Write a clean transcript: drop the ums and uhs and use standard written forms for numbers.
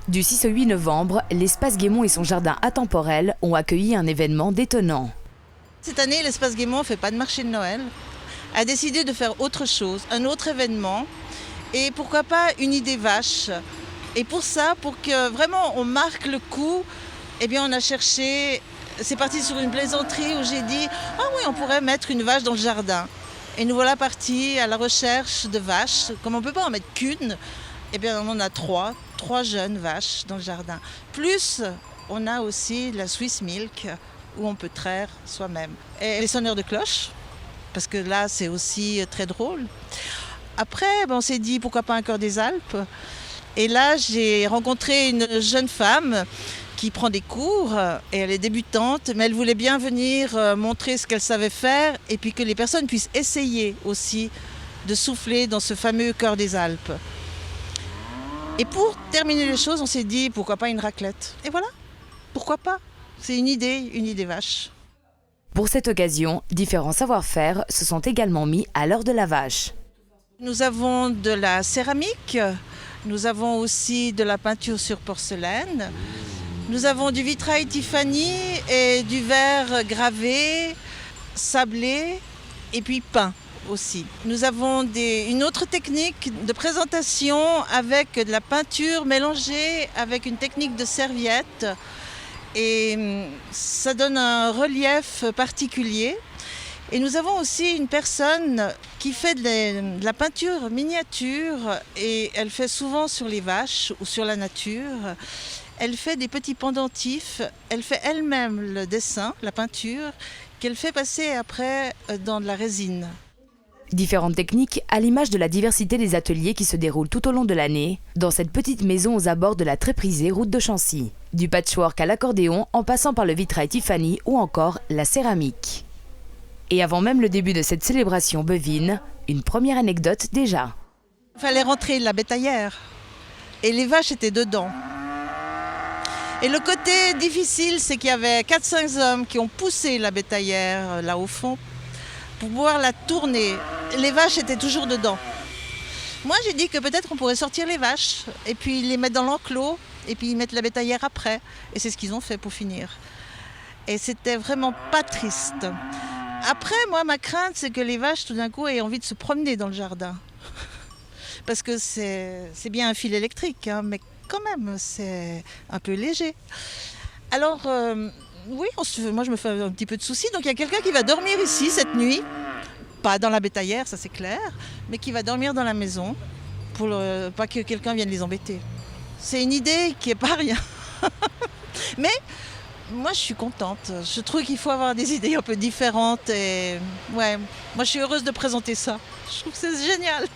Du 6 au 8 novembre, l'espace Guémont et son jardin atemporel ont accueilli un événement détonnant. Cette année, l'espace Guémont ne fait pas de marché de Noël, a décidé de faire autre chose, un autre événement, et pourquoi pas une idée vache. Et pour ça, pour que vraiment on marque le coup, eh bien on a cherché, c'est parti sur une plaisanterie où j'ai dit « Ah oui, on pourrait mettre une vache dans le jardin ». Et nous voilà partis à la recherche de vaches. Comme on ne peut pas en mettre qu'une, eh bien on en a trois jeunes vaches dans le jardin. Plus, on a aussi la Swiss Milk, où on peut traire soi-même. Et les sonneurs de cloche, parce que là c'est aussi très drôle. Après, on s'est dit pourquoi pas un cœur des Alpes. Et là j'ai rencontré une jeune femme qui prend des cours, et elle est débutante, mais elle voulait bien venir montrer ce qu'elle savait faire, et puis que les personnes puissent essayer aussi de souffler dans ce fameux cœur des Alpes. Et pour terminer les choses, on s'est dit pourquoi pas une raclette. Et voilà, pourquoi pas. C'est une idée vache. Pour cette occasion, différents savoir-faire se sont également mis à l'heure de la vache. Nous avons de la céramique, nous avons aussi de la peinture sur porcelaine, nous avons du vitrail Tiffany et du verre gravé, sablé et puis peint aussi. Nous avons une autre technique de présentation avec de la peinture mélangée avec une technique de serviette. Et ça donne un relief particulier. Et nous avons aussi une personne qui fait de la peinture miniature, et elle fait souvent sur les vaches ou sur la nature. Elle fait des petits pendentifs, elle fait elle-même le dessin, la peinture, qu'elle fait passer après dans de la résine. Différentes techniques à l'image de la diversité des ateliers qui se déroulent tout au long de l'année dans cette petite maison aux abords de la très prisée route de Chancy. Du patchwork à l'accordéon en passant par le vitrail Tiffany ou encore la céramique. Et avant même le début de cette célébration bovine, une première anecdote déjà. Il fallait rentrer la bétaillère et les vaches étaient dedans. Et le côté difficile, c'est qu'il y avait 4-5 hommes qui ont poussé la bétaillère là au fond pour pouvoir la tourner. Les vaches étaient toujours dedans. Moi, j'ai dit que peut-être on pourrait sortir les vaches et puis les mettre dans l'enclos et puis mettre la bétaillère après. Et c'est ce qu'ils ont fait pour finir. Et c'était vraiment pas triste. Après, moi, ma crainte, c'est que les vaches, tout d'un coup, aient envie de se promener dans le jardin. Parce que c'est bien un fil électrique, hein, mais quand même, c'est un peu léger. Alors, oui, moi, je me fais un petit peu de soucis. Donc, il y a quelqu'un qui va dormir ici cette nuit. Pas dans la bétaillère, ça c'est clair, mais qui va dormir dans la maison pour pas que quelqu'un vienne les embêter. C'est une idée qui n'est pas rien. Mais moi je suis contente. Je trouve qu'il faut avoir des idées un peu différentes. Et ouais, moi je suis heureuse de présenter ça. Je trouve que c'est génial.